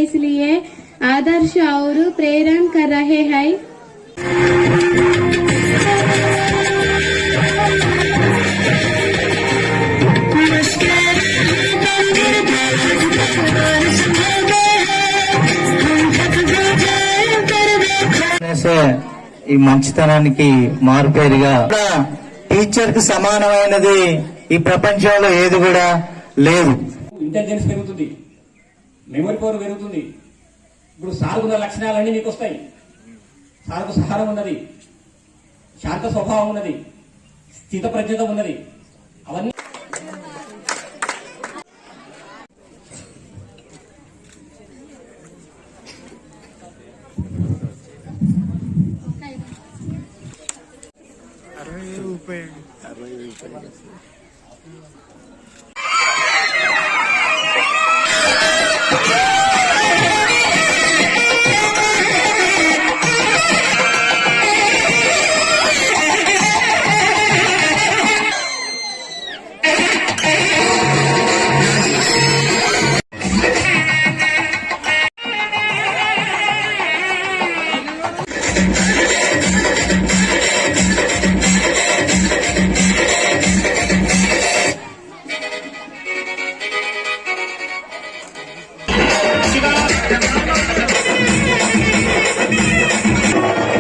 इसलिए आदर्श और प्रेरण कर रहे हैं। ఈ మంచితనానికి మారుపేరుగా టీచర్ కి సమానమైనది ఈ ప్రపంచంలో ఏది కూడా లేదు. ఇంటెలిజెన్స్ పెరుగుతుంది, మెమరీ పవర్ పెరుగుతుంది. ఇప్పుడు సార్కున్న లక్షణాలన్నీ మీకు వస్తాయి. సార్కు సహనం ఉన్నది, శాంత స్వభావం ఉన్నది, స్థిత ప్రజ్ఞత ఉన్నది. అవన్నీ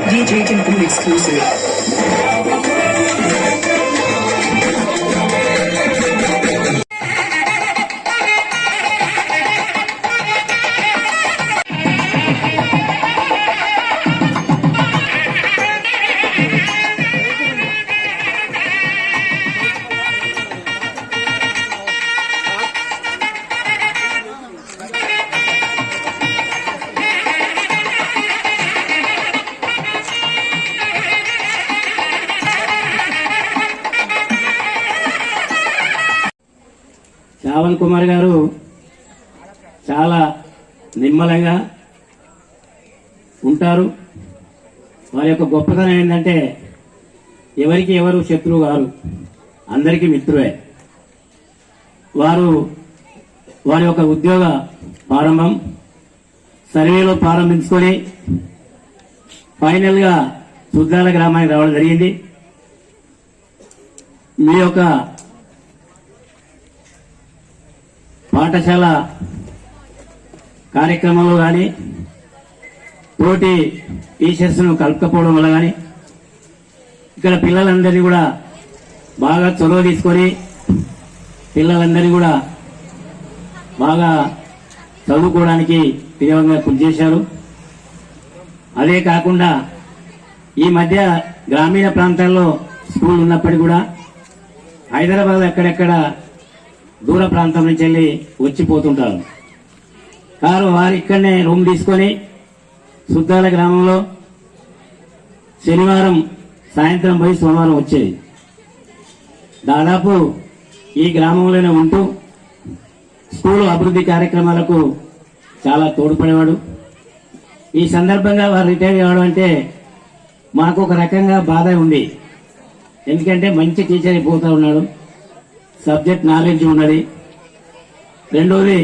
DJ Temple exclusive. Shravan Kumar గారు చాలా నిమ్మలంగా ఉంటారు. వారి యొక్క గొప్పతనం ఏంటంటే ఎవరికి ఎవరు శత్రువు గారు, అందరికీ మిత్రులే. వారి యొక్క ఉద్యోగ ప్రారంభం సర్వేలో ప్రారంభించుకొని ఫైనల్ గా సుద్దాల గ్రామానికి రావడం జరిగింది. మీ యొక్క పాఠశాల కార్యక్రమంలో కానీ తోటి టీచర్స్ ను కలుపుకపోవడం వల్ల కానీ ఇక్కడ పిల్లలందరినీ కూడా బాగా చొరవ తీసుకొని పిల్లలందరినీ కూడా బాగా చదువుకోవడానికి తీవ్రంగా కృషి చేశారు. అదే కాకుండా ఈ మధ్య గ్రామీణ ప్రాంతాల్లో స్కూల్ ఉన్నప్పటికీ కూడా హైదరాబాద్ ఎక్కడెక్కడ దూర ప్రాంతం నుంచి వెళ్ళి వచ్చిపోతుంటారు. వారు ఇక్కడనే రూమ్ తీసుకొని సుద్దాల గ్రామంలో శనివారం సాయంత్రం పోయి సోమవారం వచ్చేది. దాదాపు ఈ గ్రామంలోనే ఉంటూ స్కూలు అభివృద్ధి కార్యక్రమాలకు చాలా తోడ్పడేవాడు. ఈ సందర్భంగా వారు రిటైర్ కావడం అంటే మాకు ఒక రకంగా బాధ ఉంది. ఎందుకంటే మంచి టీచర్ అయిపోతా ఉన్నాడు, సబ్జెక్ట్ నాలెడ్జ్ ఉన్నది. రెండోది